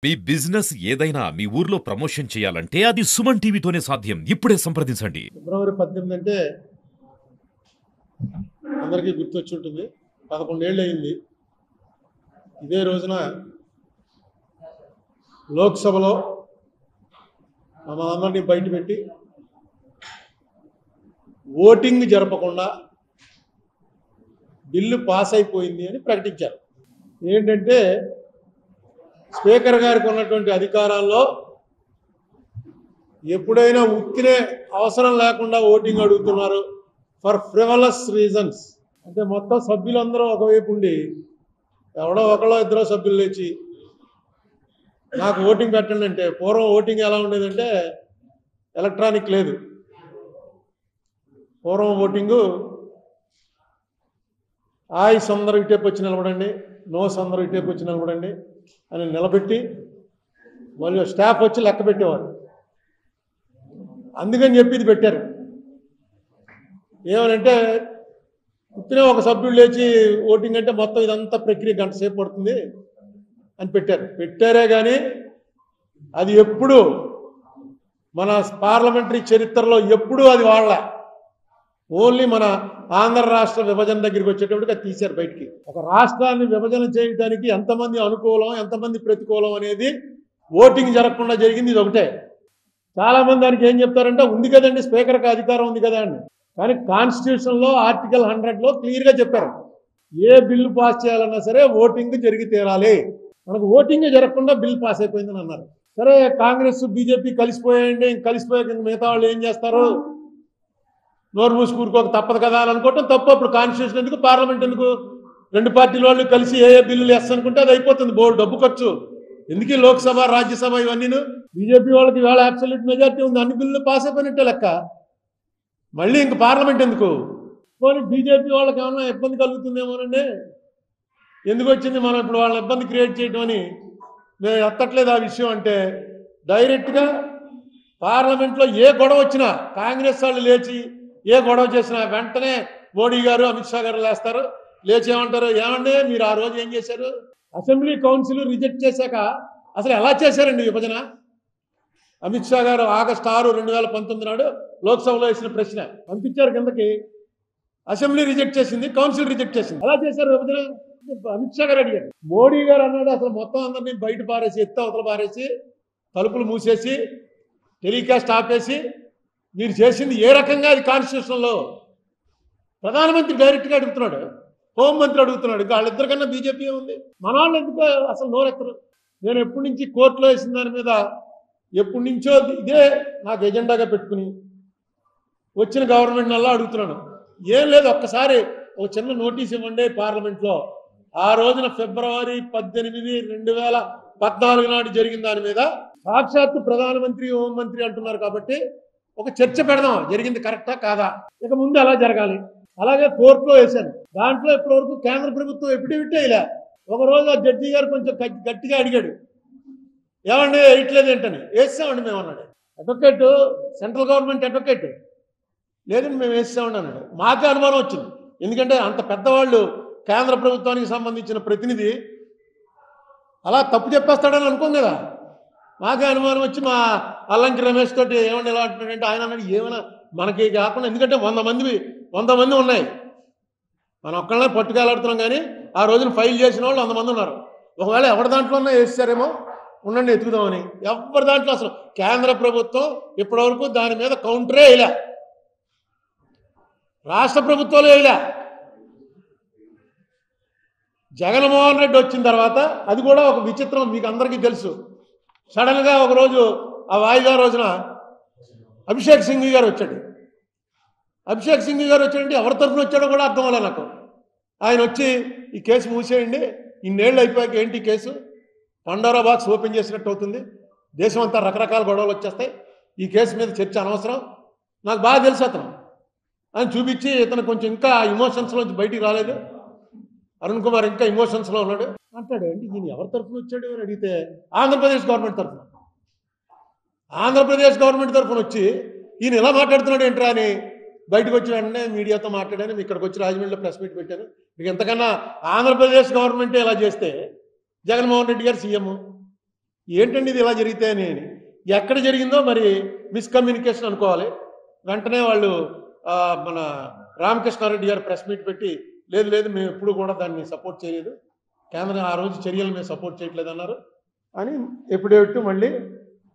మీ business ఏదైనా మీ ఊర్లో promotion చేయాలంటే అది సుమన్ టీవీతోనే సాధ్యం. ఇప్పుడే సంప్రదించండి. ఫిబ్రవరి 18 అంటే అందరికీ గుర్తొచ్చి ఉంటుంది. 11 ఏళ్ళు అయింది. ఇదే రోజున లోక్సభలో మనందరినీ బయటపెట్టి ఓటింగ్ జరపకుండా బిల్లు పాస్ అయిపోయింది అని ప్రకటించారు. ఏంటంటే స్పీకర్ గారికి ఉన్నటువంటి అధికారాల్లో ఎప్పుడైనా ఉత్తినే అవసరం లేకుండా ఓటింగ్ అడుగుతున్నారు ఫర్ ఫ్రివలస్ రీజన్స్. అంటే మొత్తం సభ్యులందరూ ఒకవైపు ఉండి ఎవడో ఒకళ్ళో ఇద్దరో సభ్యులు లేచి నాకు ఓటింగ్ పెట్టండి అంటే, పూర్వం ఓటింగ్ ఎలా ఉండేదంటే ఎలక్ట్రానిక్ లేదు. పూర్వం ఓటింగు ఆయస్ అందరూ ఇటేపు వచ్చి నిలబడండి, నోస్ అందరూ ఇటేపు వచ్చి నిలబడండి అని నిలబెట్టి మళ్ళీ స్టాఫ్ వచ్చి లెక్క పెట్టేవారు. అందుకని చెప్పి ఇది పెట్టారు. ఏమనంటే ఇప్పుడే ఒక సభ్యుడు లేచి ఓటింగ్ అంటే మొత్తం ఇదంతా ప్రక్రియ గంట సేపు పడుతుంది అని పెట్టారే కానీ అది ఎప్పుడు మన పార్లమెంటరీ చరిత్రలో ఎప్పుడూ అది వాళ్ళ ఓన్లీ మన ఆంధ్ర రాష్ట్ర విభజన దగ్గరికి వచ్చేటప్పటికి అది తీశారు బయటికి. ఒక రాష్ట్రాన్ని విభజన చేయడానికి ఎంతమంది అనుకూలం ఎంతమంది ప్రతికూలం అనేది ఓటింగ్ జరగకుండా జరిగింది ఇది ఒకటే. చాలామంది దానికి ఏం చెప్తారంటే ఉంది కదండి స్పీకర్కి అధికారం ఉంది కదా అని. కానీ కాన్స్టిట్యూషన్లో ఆర్టికల్ 100లో క్లియర్గా చెప్పారు ఏ బిల్లు పాస్ చేయాలన్నా సరే ఓటింగ్ జరిగి తీరాలి. మనకు ఓటింగ్ జరగకుండా బిల్ పాస్ అయిపోయిందని అన్నారు. సరే కాంగ్రెస్ బీజేపీ కలిసిపోయాయండి, కలిసిపోయాక మిగతా వాళ్ళు ఏం చేస్తారు, నోరు మూసుకూరుకోక తప్పదు కదా అని అనుకోవటం తప్పు. అప్పుడు కాన్స్టిట్యూషన్ ఎందుకు, పార్లమెంట్ ఎందుకు? రెండు పార్టీల వాళ్ళు కలిసి ఏ బిల్లులు ఎస్ అనుకుంటే అది అయిపోతుంది. బోర్డు డబ్బు ఖర్చు ఎందుకు లోక్సభ రాజ్యసభ ఇవన్నీ. బీజేపీ వాళ్ళకి ఇవాళ అబ్సల్యూట్ మెజారిటీ ఉంది, అన్ని బిల్లులు పాస్ అయిపోయినట్టే లెక్క. మళ్ళీ ఇంక పార్లమెంట్ ఎందుకు? పోనీ బీజేపీ వాళ్ళకి ఏమన్నా ఇబ్బంది కలుగుతుందేమోనండి, ఎందుకు వచ్చింది మనం ఇప్పుడు వాళ్ళని ఇబ్బంది క్రియేట్ చేయడం అని మేము ఎత్తట్లేదు ఆ విషయం. అంటే డైరెక్ట్గా పార్లమెంట్లో ఏ గొడవ వచ్చినా కాంగ్రెస్ వాళ్ళు లేచి ఏ గొడవ చేసినా వెంటనే మోడీ గారు అమిత్ షా గారు లేస్తారు, లేచి ఏమంటారు, ఏమండి మీరు ఆ రోజు ఏం చేశారు, అసెంబ్లీ కౌన్సిల్ రిజెక్ట్ చేశాక అసలు ఎలా చేశారండి విభజన? అమిత్ షా గారు ఆగస్టు 6, 2019 నాడు లోక్సభలో వేసిన ప్రశ్న పంపించారు కిందకి. అసెంబ్లీ రిజెక్ట్ చేసింది, కౌన్సిల్ రిజెక్ట్ చేసింది, ఎలా చేశారు విభజన? అమిత్ షా గారు అడిగారు. మోడీ గారు అన్నాడు అసలు మొత్తం అందరినీ బయట పారేసి ఎత్తి అవతల పారేసి తలుపులు మూసేసి టెలికాస్ట్ ఆపేసి మీరు చేసింది ఏ రకంగా అది కాన్స్టిట్యూషన్లో? ప్రధానమంత్రి డైరెక్ట్గా అడుగుతున్నాడు, హోంమంత్రి అడుగుతున్నాడు. వాళ్ళిద్దరికన్నా బీజేపీ ఉంది. మన వాళ్ళు ఎందుకు అసలు నోరెత్తరు? నేను ఎప్పటి నుంచి కోర్టులో వేసిన దాని మీద ఎప్పటి నుంచో ఇదే నాకు ఎజెండాగా పెట్టుకుని వచ్చిన గవర్నమెంట్ నల్లా అడుగుతున్నాను. ఏం లేదు, ఒక్కసారి ఒక చిన్న నోటీస్ ఇవ్వండి పార్లమెంట్లో. ఆ రోజున ఫిబ్రవరి 18, 2014 నాడు జరిగిన దాని మీద సాక్షాత్తు ప్రధానమంత్రి హోంమంత్రి అంటున్నారు కాబట్టి ఒక చర్చ పెడదాం, జరిగింది కరెక్టా కాదా, ఇక ముందు అలా జరగాలి. అలాగే కోర్టులో వేశాను. దాంట్లో ఇప్పటివరకు కేంద్ర ప్రభుత్వం ఎఫిడవిట్ ఇలా. ఒకరోజు ఆ జడ్జి గారు కొంచెం గట్టిగా అడిగాడు, ఏమండి వేయట్లేదు ఏంటని. వేస్తామండి మేము అన్నాడు. అడ్వకేట్, సెంట్రల్ గవర్నమెంట్ అడ్వకేట్, లేదండి మేము వేస్తామండి అన్నాడు. మాకే అనుమానం వచ్చింది, ఎందుకంటే అంత పెద్దవాళ్ళు కేంద్ర ప్రభుత్వానికి సంబంధించిన ప్రతినిధి అలా తప్పు చెప్పేస్తాడని అనుకోం కదా. మాకే అనుమానం వచ్చి మా అల్లంకి రమేష్ తోటి ఏమన్నా ఎలా అంటున్నాడంటే ఆయన అన్నాడు ఏమైనా మనకి కాకుండా, ఎందుకంటే 100 మంది ఉన్నాయి, మనం ఒక్కళ్ళనే పట్టుకెళ్ళాడుతున్నాం. కానీ ఆ రోజున ఫైల్ చేసిన వాళ్ళు 100 మంది ఉన్నారు. ఒకవేళ ఎవరి దాంట్లోనే వేసారేమో ఉండండి ఎత్తుకుదామని. ఎవరి దాంట్లో అసలు కేంద్ర ప్రభుత్వం ఇప్పటివరకు దాని మీద కౌంటరే వేయలే, రాష్ట్ర ప్రభుత్వాలు వేయలే. జగన్మోహన్ రెడ్డి వచ్చిన తర్వాత అది కూడా ఒక విచిత్రం మీకు అందరికీ తెలుసు. సడన్గా ఒకరోజు ఆ వాయిదా రోజున అభిషేక్ సింఘ్వి గారు వచ్చాడు. అభిషేక్ సింఘ్వి గారు వచ్చాడంటే ఎవరి తరఫున వచ్చాడో కూడా అర్థం అవ్వలే నాకు. ఆయన వచ్చి ఈ కేసు మూసేయండి, ఇన్నేళ్ళు అయిపోయాక ఏంటి కేసు, పండోరా బాక్స్ ఓపెన్ చేసినట్టు అవుతుంది, దేశం అంతా రకరకాల గొడవలు వచ్చేస్తాయి, ఈ కేసు మీద చర్చ అనవసరం, నాకు బాగా తెలుసు అతను అని చూపించి ఇతను కొంచెం ఇంకా ఇమోషన్స్లోంచి బయటికి రాలేదు. అరుణ్ కుమార్ ఇంకా ఇమోషన్స్లో ఉన్నాడు అంటాడు. అంటే ఈయన ఎవరి తరఫున వచ్చాడు అని అడిగితే ఆంధ్రప్రదేశ్ గవర్నమెంట్ తరఫున. ఆంధ్రప్రదేశ్ గవర్నమెంట్ తరఫున వచ్చి ఈయన ఎలా మాట్లాడుతున్నాడు ఏంట్రా అని బయటకు వచ్చి వెంటనే మీడియాతో మాట్లాడాను. ఇక్కడికి వచ్చి రాజమండ్రిలో ప్రెస్ మీట్ పెట్టాను. మీకు ఎంతకన్నా ఆంధ్రప్రదేశ్ గవర్నమెంటే ఇలా చేస్తే జగన్మోహన్ రెడ్డి గారు సీఎం, ఏంటండి ఇది ఇలా జరిగితే అని. ఎక్కడ జరిగిందో మరి మిస్కమ్యూనికేషన్ అనుకోవాలి. వెంటనే వాళ్ళు మన రామకృష్ణారెడ్డి గారు ప్రెస్ మీట్ పెట్టి లేదు లేదు మేము ఎప్పుడు కూడా దాన్ని సపోర్ట్ చేయలేదు, కేంద్రం ఆ రోజు చర్యలు మేము సపోర్ట్ చేయట్లేదు అన్నారు అని ఎఫిడేవిట్ మళ్ళీ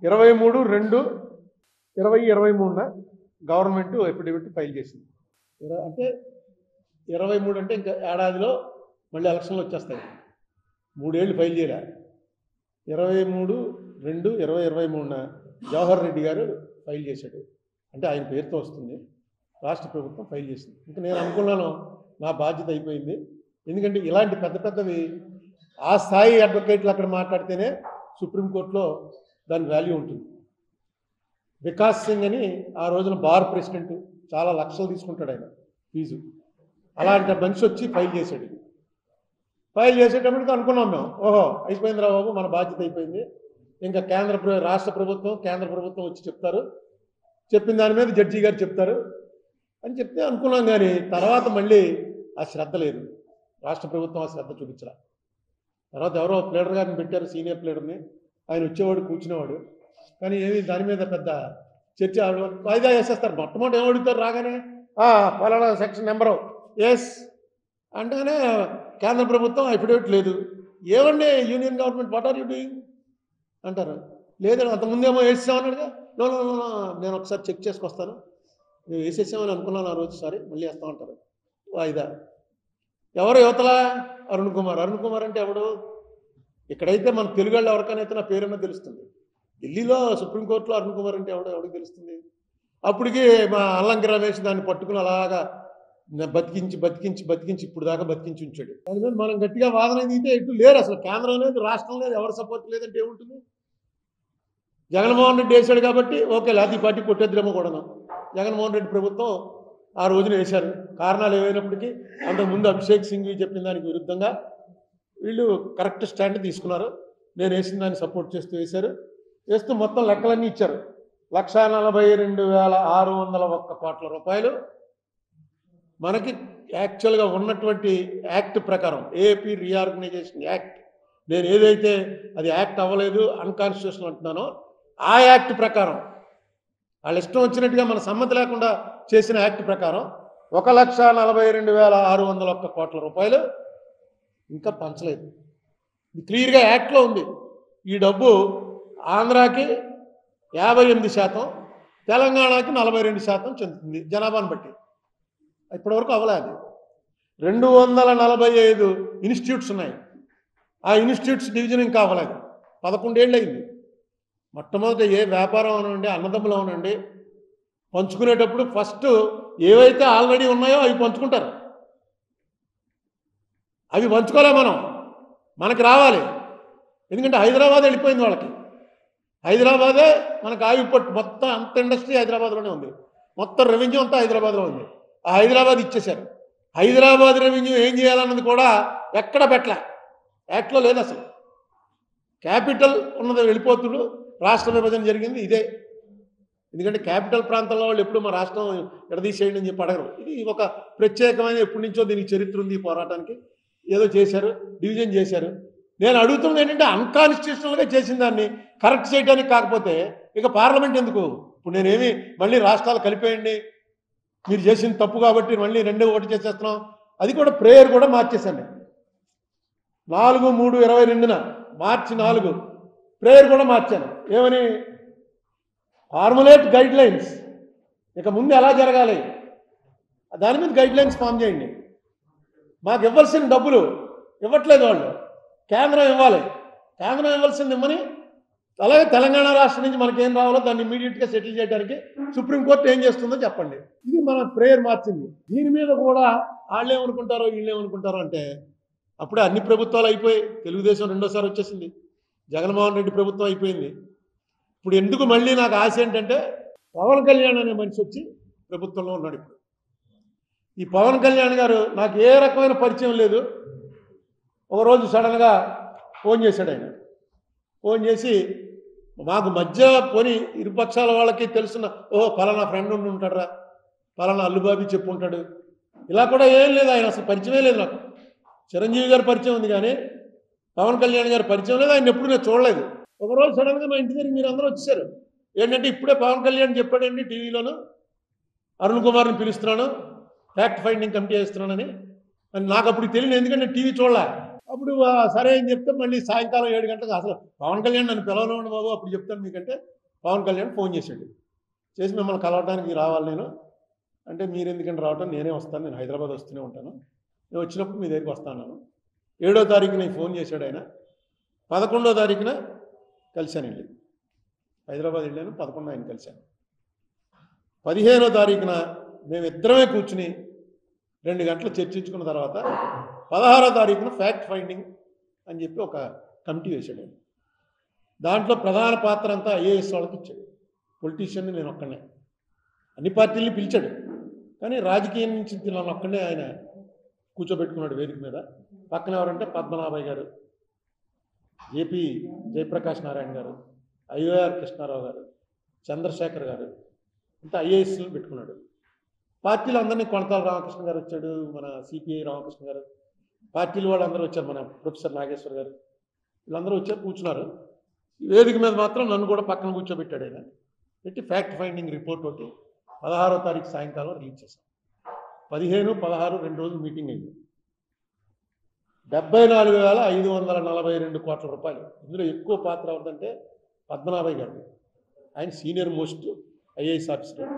23/2/2023 గవర్నమెంట్ ఎఫిడేవిట్ ఫైల్ చేసింది. అంటే 23 అంటే ఇంకా ఏడాదిలో మళ్ళీ ఎలక్షన్లు వచ్చేస్తాయి. 3 ఏళ్ళు ఫైల్ చేయలే. 23/2/2023 జవహర్ రెడ్డి గారు ఫైల్ చేశాడు. అంటే ఆయన పేరుతో వస్తుంది. రాష్ట్ర ప్రభుత్వం ఫైల్ చేసింది. ఇంకా నేను అనుకున్నాను నా బాధ్యత అయిపోయింది. ఎందుకంటే ఇలాంటి పెద్ద పెద్దవి ఆ స్థాయి అడ్వకేట్లు అక్కడ మాట్లాడితేనే సుప్రీంకోర్టులో దాని వాల్యూ ఉంటుంది. వికాస్ సింగ్ అని ఆ రోజున బార్ ప్రెసిడెంట్, చాలా లక్షలు తీసుకుంటాడు ఆయన ఫీజు. అలాంటి మనిషి వచ్చి ఫైల్ చేశాడు. ఫైల్ చేసేటప్పటికి అనుకున్నాం మేము, ఓహో అయిపోయిందిరా బాబు, మన బాధ్యత అయిపోయింది. ఇంకా రాష్ట్ర ప్రభుత్వం కేంద్ర ప్రభుత్వం వచ్చి చెప్తారు, చెప్పిన దాని మీద జడ్జి గారు చెప్తారు అని చెప్తే అనుకున్నాం. కానీ తర్వాత మళ్ళీ ఆ శ్రద్ధ లేదు. రాష్ట్ర ప్రభుత్వం ఆ శ్రద్ధ చూపించరా. తర్వాత ఎవరో ప్లేడర్ గారిని పెట్టారు, సీనియర్ ప్లేడర్ని. ఆయన వచ్చేవాడు, కూర్చునేవాడు. కానీ ఏమి దాని మీద పెద్ద చర్చ వాయిదా వేసేస్తారు. మొట్టమొదటి ఏం అడుగుతారు రాగానే, ఫలానా సెక్షన్ నెంబరు ఎస్ అంటేనే కేంద్ర ప్రభుత్వం అఫిడేవిట్ లేదు. ఏమండి union government what are you doing అంటారు. లేదండి అంతకుముందేమో వేసేసామన్నాడుగా. నో నో నో నేను ఒకసారి చెక్ చేసుకొస్తాను, మేము వేసేసామని అనుకున్నాను ఆ రోజు, సారీ మళ్ళీ వేస్తామంటారు. వాయిదా. ఎవరు యువతల అరుణ్ కుమార్. అరుణ్ కుమార్ అంటే ఎవడు? ఇక్కడైతే మన తెలుగు వాళ్ళు ఎవరికైనా నా పేరున్నా తెలుస్తుంది. ఢిల్లీలో సుప్రీంకోర్టులో అరుణ్ కుమార్ అంటే ఎవరికి తెలుస్తుంది? అప్పటికి మా అల్లంకి రమేష్ దాన్ని పట్టుకుని అలాగా బతికించి ఇప్పుడు దాకా బతికించి ఉంచాడు. దాని మీద మనం గట్టిగా వాదన దిగితే ఎటు లేరు. అసలు కేంద్రం లేదు, రాష్ట్రం లేదు, ఎవరు సపోర్ట్ లేదంటే ఏముంటుంది? జగన్మోహన్ రెడ్డి వేశాడు కాబట్టి ఓకే, లాతీ పార్టీ కొట్టేద్రేమో కూడాను. జగన్మోహన్ రెడ్డి ప్రభుత్వం ఆ రోజున వేశారు. కారణాలు ఏమైనప్పటికీ అంతకుముందు అభిషేక్ సింఘ్వి చెప్పిన దానికి విరుద్ధంగా వీళ్ళు కరెక్ట్ స్టాండ్ తీసుకున్నారు. నేను వేసిన దాన్ని సపోర్ట్ చేస్తూ వేశారు. వేస్తూ మొత్తం లెక్కలన్నీ ఇచ్చారు. 1,42,601 కోట్ల రూపాయలు మనకి యాక్చువల్గా ఉన్నటువంటి యాక్ట్ ప్రకారం, ఏపీ రీఆర్గనైజేషన్ యాక్ట్, నేను ఏదైతే అది యాక్ట్ అవ్వలేదు అన్కాన్స్టిట్యూషనల్ అంటున్నానో ఆ యాక్ట్ ప్రకారం, వాళ్ళ ఇష్టం వచ్చినట్టుగా మన సమ్మతి లేకుండా చేసిన యాక్ట్ ప్రకారం 1,42,601 కోట్ల రూపాయలు ఇంకా పంచలేదు. ఇది క్లియర్గా యాక్ట్లో ఉంది. ఈ డబ్బు ఆంధ్రాకి 58%, తెలంగాణకి 42% చెందుతుంది జనాభాను బట్టి. ఇప్పటివరకు అవ్వలేదు. 245 ఇన్స్టిట్యూట్స్ ఉన్నాయి. ఆ ఇన్స్టిట్యూట్స్ డివిజన్ ఇంకా అవ్వలేదు. 11 ఏళ్ళు అయింది. మొట్టమొదటి ఏ వ్యాపారం అవనండి, అన్నదమ్ములు అవనండి, పంచుకునేటప్పుడు ఫస్ట్ ఏవైతే ఆల్రెడీ ఉన్నాయో అవి పంచుకుంటారు. అవి పంచుకోలే మనకి రావాలి. ఎందుకంటే హైదరాబాద్ వెళ్ళిపోయింది వాళ్ళకి. హైదరాబాదే మనకు ఆయుపట్టు, మొత్తం అంత ఇండస్ట్రీ హైదరాబాద్లోనే ఉంది, మొత్తం రెవెన్యూ అంతా హైదరాబాద్లో ఉంది. ఆ హైదరాబాద్ ఇచ్చేశారు. హైదరాబాద్ రెవెన్యూ ఏం చేయాలన్నది కూడా ఎక్కడ పెట్టలే, యాక్ట్లో లేదు అసలు. క్యాపిటల్ ఉన్నది వెళ్ళిపోతుడు, రాష్ట్ర విభజన జరిగింది ఇదే. ఎందుకంటే క్యాపిటల్ ప్రాంతంలో వాళ్ళు ఎప్పుడు మా రాష్ట్రం ఎడదీసేయండి అని చెప్పి అడగరు. ఇది ఒక ప్రత్యేకమైన, ఎప్పటి నుంచో దీనికి చరిత్ర ఉంది. ఈ పోరాటానికి ఏదో చేశారు, డివిజన్ చేశారు. నేను అడుగుతున్నది ఏంటంటే అన్కాన్స్టిట్యూషనల్గా చేసిన దాన్ని కరెక్ట్ చేయడానికి. కాకపోతే ఇక పార్లమెంట్ ఎందుకు? ఇప్పుడు నేనేమి మళ్ళీ రాష్ట్రాలు కలిపేయండి, మీరు చేసిన తప్పు కాబట్టి మళ్ళీ 2-1 చేసేస్తున్నాం. అది కూడా ప్రేయర్ కూడా మార్చేశాను. 4/3/22 మార్చి 4 ప్రేయర్ కూడా మార్చాను. ఏమని? ఫార్ములేట్ గైడ్ లైన్స్, ఇక ముందు ఎలా జరగాలి దాని మీద గైడ్ లైన్స్ ఫామ్ చేయండి. మాకు ఇవ్వాల్సిన డబ్బులు ఇవ్వట్లేదు వాళ్ళు, కేంద్రం ఇవ్వాలి. కేంద్రం ఇవ్వాల్సింది ఇవ్వని, అలాగే తెలంగాణ రాష్ట్రం నుంచి మనకేం రావాలో దాన్ని ఇమీడియట్గా సెటిల్ చేయడానికి సుప్రీంకోర్టు ఏం చేస్తుందో చెప్పండి. ఇది మన ప్రేయర్ మార్చింది. దీని మీద కూడా వాళ్ళేమనుకుంటారో వీళ్ళేమనుకుంటారో అంటే, అప్పుడే అన్ని ప్రభుత్వాలు అయిపోయి తెలుగుదేశం రెండోసారి వచ్చేసింది, జగన్మోహన్ రెడ్డి ప్రభుత్వం అయిపోయింది. ఇప్పుడు ఎందుకు మళ్ళీ నాకు ఆశ ఏంటంటే, పవన్ కళ్యాణ్ అనే మనిషి వచ్చి ప్రభుత్వంలో ఉన్నాడు. ఇప్పుడు ఈ పవన్ కళ్యాణ్ గారు నాకు ఏ రకమైన పరిచయం లేదు. ఒకరోజు సడన్గా ఫోన్ చేశాడు. ఆయన ఫోన్ చేసి మాకు మధ్య పోని ఇరుపక్షాల వాళ్ళకి తెలుసున్న, ఓహో పలానా ఫ్రెండ్ ఉండి ఉంటాడరా, పలానా అల్లుబాబి చెప్పు ఉంటాడు, ఇలా కూడా ఏం లేదు. ఆయన అసలు పరిచయమే లేదు నాకు. చిరంజీవి గారి పరిచయం ఉంది కానీ పవన్ కళ్యాణ్ గారి పరిచయం లేదు. ఆయన ఎప్పుడు నేను చూడలేదు. ఒకరోజు సడన్గా మా ఇంటి దగ్గర మీరు అందరూ వచ్చేసారు. ఏంటంటే ఇప్పుడే పవన్ కళ్యాణ్ చెప్పాడండి టీవీలోను, అరుణ్ కుమార్ని పిలుస్తున్నాను, ఫ్యాక్ట్ ఫైండింగ్ కమిటీ వేస్తున్నానని. అని నాకు అప్పుడు తెలియదు, ఎందుకంటే నేను టీవీ చూడలే. అప్పుడు సరే అని చెప్తే మళ్ళీ సాయంకాలం 7 గంటలకు అసలు పవన్ కళ్యాణ్ నన్ను పిలవనివ్వండి బాబు, అప్పుడు చెప్తాను మీకంటే పవన్ కళ్యాణ్ ఫోన్ చేశాడు. చేసి మిమ్మల్ని కలవడానికి రావాలి నేను అంటే, మీరు ఎందుకంటే రావటం, నేనే వస్తాను, నేను హైదరాబాద్ వస్తూనే ఉంటాను, నేను వచ్చినప్పుడు మీ దగ్గరికి వస్తాను. 7వ తారీఖున ఫోన్ చేశాడు ఆయన. 11వ తారీఖున కలిశానండి, హైదరాబాద్ వెళ్ళాను. 11 ఆయన కలిశాను. 15వ తారీఖున మేమిద్దరమే కూర్చుని 2 గంటలు చర్చించుకున్న తర్వాత 16వ తారీఖున ఫ్యాక్ట్ ఫైండింగ్ అని చెప్పి ఒక కమిటీ వేశాడు ఆయన. దాంట్లో ప్రధాన పాత్ర అంతా ఐఏఎస్ వాళ్ళకి ఇచ్చాడు. పొలిటీషియన్ని నేను ఒక్కనే, అన్ని పార్టీల్ని పిలిచాడు, కానీ రాజకీయం నుంచి నన్ను ఒక్కనే ఆయన కూర్చోబెట్టుకున్నాడు వేదిక మీద. పక్కన ఎవరంటే పద్మనాభయ్య గారు, ఏపీ జయప్రకాష్ నారాయణ గారు, ఐఓఆర్ కృష్ణారావు గారు, చంద్రశేఖర్ గారు, అంతా ఐఏఎస్లు పెట్టుకున్నాడు. పార్టీలు అందరినీ కొనతాల రామకృష్ణ గారు వచ్చాడు, మన సిపిఐ రామకృష్ణ గారు, పార్టీలు వాళ్ళందరూ వచ్చారు, మన ప్రొఫెసర్ నాగేశ్వర్ గారు, వీళ్ళందరూ వచ్చారు కూర్చున్నారు. వేదిక మీద మాత్రం నన్ను కూడా పక్కన కూర్చోబెట్టాడు ఆయన. పెట్టి ఫ్యాక్ట్ ఫైండింగ్ రిపోర్ట్ ఒకటి 16వ తారీఖు సాయంకాలం రిలీజ్ చేశాం. 15, 16 2 రోజులు మీటింగ్ అయింది. 74,542 కోట్ల రూపాయలు. ఇందులో ఎక్కువ పాత్ర ఎవరిదంటే పద్మనాభయ్య గారు. ఆయన సీనియర్ మోస్ట్ ఐఏఎస్ ఆఫీసర్.